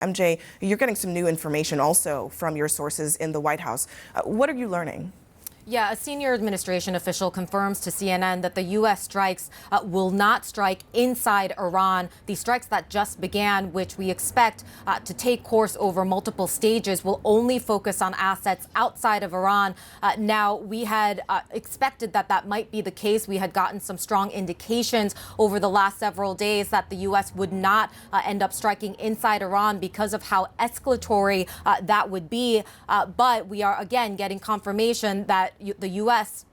MJ, you're getting some new information also from your sources in the White House. What are you learning? Yeah, a senior administration official confirms to CNN that the U.S. strikes will not strike inside Iran. The strikes that just began, which we expect to take course over multiple stages, will only focus on assets outside of Iran. Now, we had expected that that might be the case. We had gotten some strong indications over the last several days that the U.S. would not end up striking inside Iran because of how escalatory that would be. But we are, again, getting confirmation that the U.S.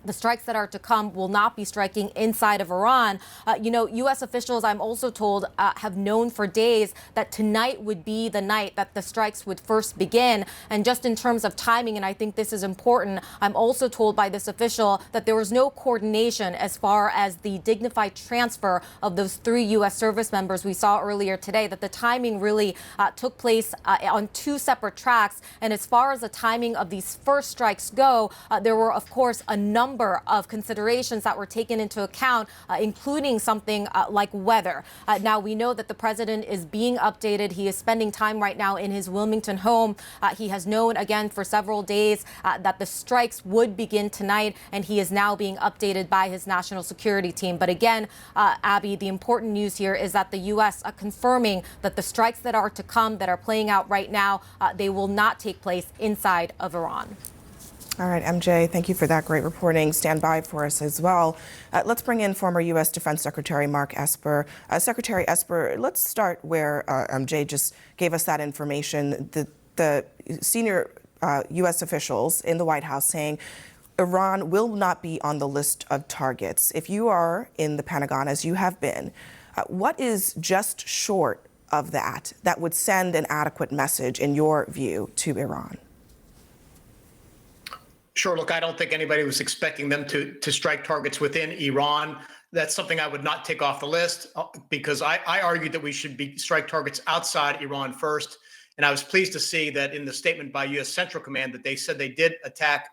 the strikes that are to come will not be striking inside of Iran. U.S. officials, I'm also told, have known for days that tonight would be the night that the strikes would first begin. And just in terms of timing, and I think this is important, I'm also told by this official that there was no coordination as far as the dignified transfer of those 3 U.S. service members we saw earlier today, that the timing really took place on 2 separate tracks. And as far as the timing of these first strikes go, there were, of course, a number of considerations that were taken into account, including something like weather. Now, we know that the president is being updated. He is spending time right now in his Wilmington home. He has known, again, for several days that the strikes would begin tonight, and he is now being updated by his national security team. But again, Abby, the important news here is that the U.S. Confirming that the strikes that are to come, that are playing out right now, they will not take place inside of Iran. All right, MJ, thank you for that great reporting. Stand by for us as well. Let's bring in former U.S. Defense Secretary Mark Esper. Secretary Esper, let's start where MJ just gave us that information. The senior U.S. officials in the White House saying Iran will not be on the list of targets. If you are in the Pentagon, as you have been, what is just short of that would send an adequate message, in your view, to Iran? Sure. Look, I don't think anybody was expecting them to strike targets within Iran. That's something I would not take off the list because I argued that we should strike targets outside Iran first. And I was pleased to see that in the statement by U.S. Central Command that they said they did attack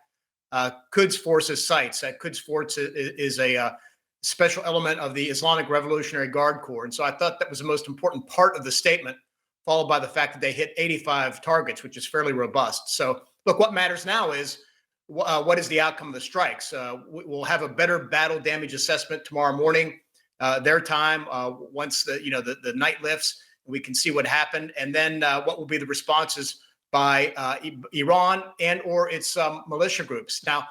Quds Force's sites. Quds Force is a special element of the Islamic Revolutionary Guard Corps. And so I thought that was the most important part of the statement, followed by the fact that they hit 85 targets, which is fairly robust. So, look, what matters now is what is the outcome of the strikes? We'll have a better battle damage assessment tomorrow morning, their time, once the night lifts, we can see what happened, and then what will be the responses by Iran and or its militia groups. Now,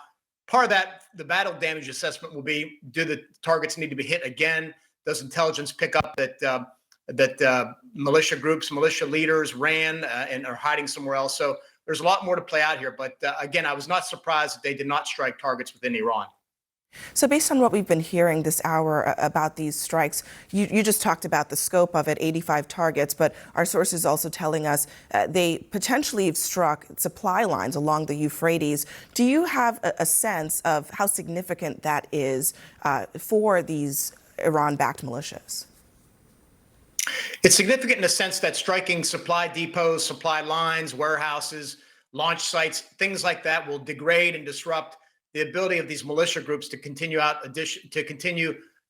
part of that, the battle damage assessment will be: do the targets need to be hit again? Does intelligence pick up that militia groups, militia leaders ran and are hiding somewhere else? So there's a lot more to play out here. But again, I was not surprised that they did not strike targets within Iran. So based on what we've been hearing this hour about these strikes, you just talked about the scope of it, 85 targets, but our sources also telling us they potentially have struck supply lines along the Euphrates. Do you have a sense of how significant that is for these Iran-backed militias? It's significant in the sense that striking supply depots, supply lines, warehouses, launch sites, things like that will degrade and disrupt the ability of these militia groups to continue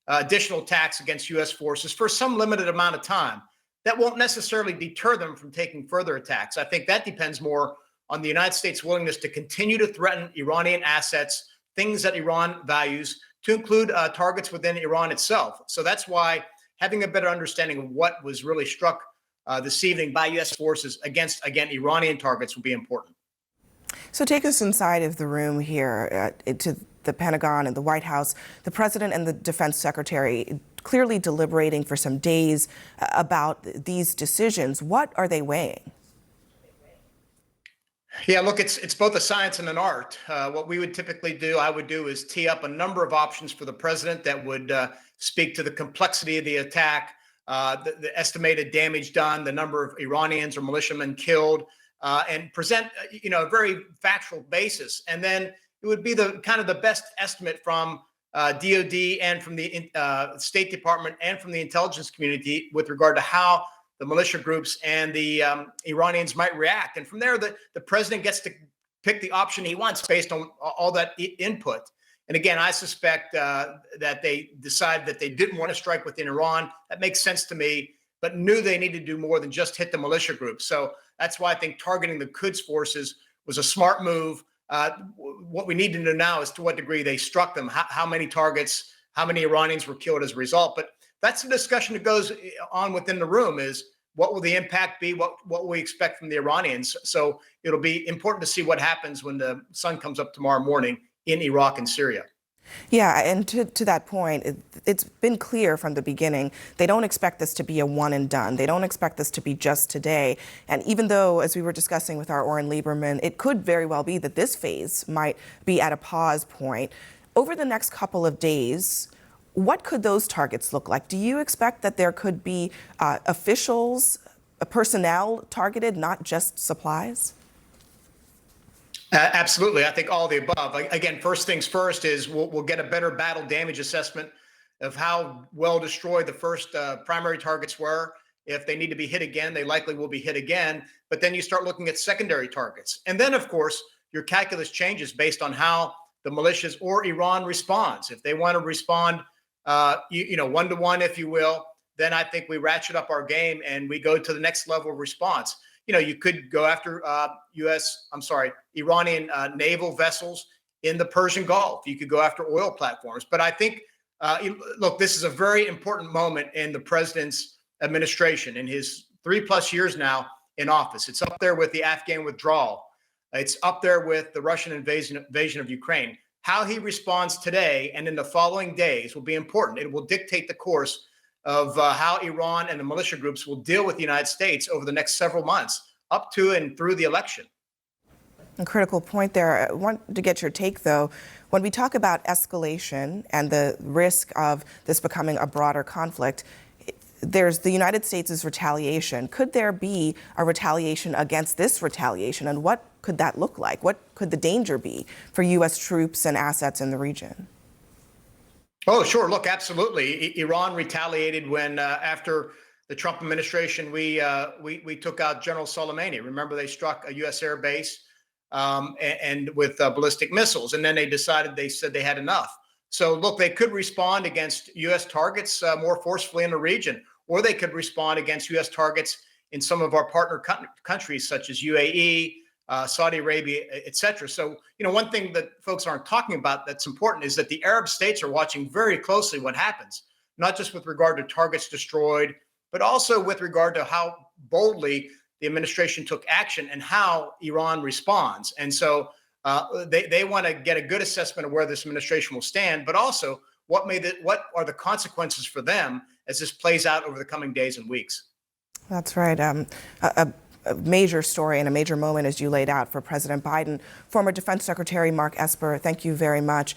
additional attacks against U.S. forces for some limited amount of time. That won't necessarily deter them from taking further attacks. I think that depends more on the United States' willingness to continue to threaten Iranian assets, things that Iran values, to include targets within Iran itself. So that's why having a better understanding of what was really struck this evening by U.S. forces against, again, Iranian targets will be important. So take us inside of the room here to the Pentagon and the White House. The president and the defense secretary clearly deliberating for some days about these decisions. What are they weighing? Yeah, look, it's both a science and an art. What we would typically do, I would do, is tee up a number of options for the president that would speak to the complexity of the attack, the estimated damage done, the number of Iranians or militiamen killed, and present a very factual basis. And then it would be the kind of the best estimate from DOD and from the State Department and from the intelligence community with regard to how the militia groups and the Iranians might react. And from there, the president gets to pick the option he wants based on all that input. And again, I suspect that they decided that they didn't want to strike within Iran. That makes sense to me. but knew they needed to do more than just hit the militia groups. So that's why I think targeting the Quds forces was a smart move. What we need to know now is to what degree they struck them, how many targets, how many Iranians were killed as a result. But that's the discussion that goes on within the room is what will the impact be? What will we expect from the Iranians? So it'll be important to see what happens when the sun comes up tomorrow morning in Iraq and Syria. Yeah, and to that point, it's been clear from the beginning, they don't expect this to be a one and done. They don't expect this to be just today. And even though, as we were discussing with our Oren Lieberman, it could very well be that this phase might be at a pause point. Over the next couple of days, what could those targets look like? Do you expect that there could be officials, personnel targeted, not just supplies? Absolutely. I think all the above. Again, first things first is we'll get a better battle damage assessment of how well destroyed the first primary targets were. If they need to be hit again, they likely will be hit again. But then you start looking at secondary targets. And then, of course, your calculus changes based on how the militias or Iran responds. If they want to respond, 1-to-1, if you will, then I think we ratchet up our game and we go to the next level of response. You could go after Iranian naval vessels in the Persian Gulf. You could go after oil platforms. But I think, look, this is a very important moment in the president's administration, in his 3+ years now in office. It's up there with the Afghan withdrawal. It's up there with the Russian invasion of Ukraine. How he responds today and in the following days will be important. It will dictate the course of how Iran and the militia groups will deal with the United States over the next several months, up to and through the election. A critical point there. I want to get your take, though. When we talk about escalation and the risk of this becoming a broader conflict, there's the United States' retaliation. Could there be a retaliation against this retaliation? And what could that look like? What could the danger be for U.S. troops and assets in the region? Oh, sure. Look, absolutely. Iran retaliated when, after the Trump administration, we took out General Soleimani. Remember, they struck a U.S. air base and with ballistic missiles, and then they said they had enough. So, look, they could respond against U.S. targets more forcefully in the region, or they could respond against U.S. targets in some of our partner countries, such as UAE, Saudi Arabia, et cetera. So, one thing that folks aren't talking about that's important is that the Arab states are watching very closely what happens, not just with regard to targets destroyed, but also with regard to how boldly the administration took action and how Iran responds. And so they want to get a good assessment of where this administration will stand, but also what are the consequences for them as this plays out over the coming days and weeks. That's right. A major story and a major moment, as you laid out, for President Biden. Former Defense Secretary Mark Esper, thank you very much.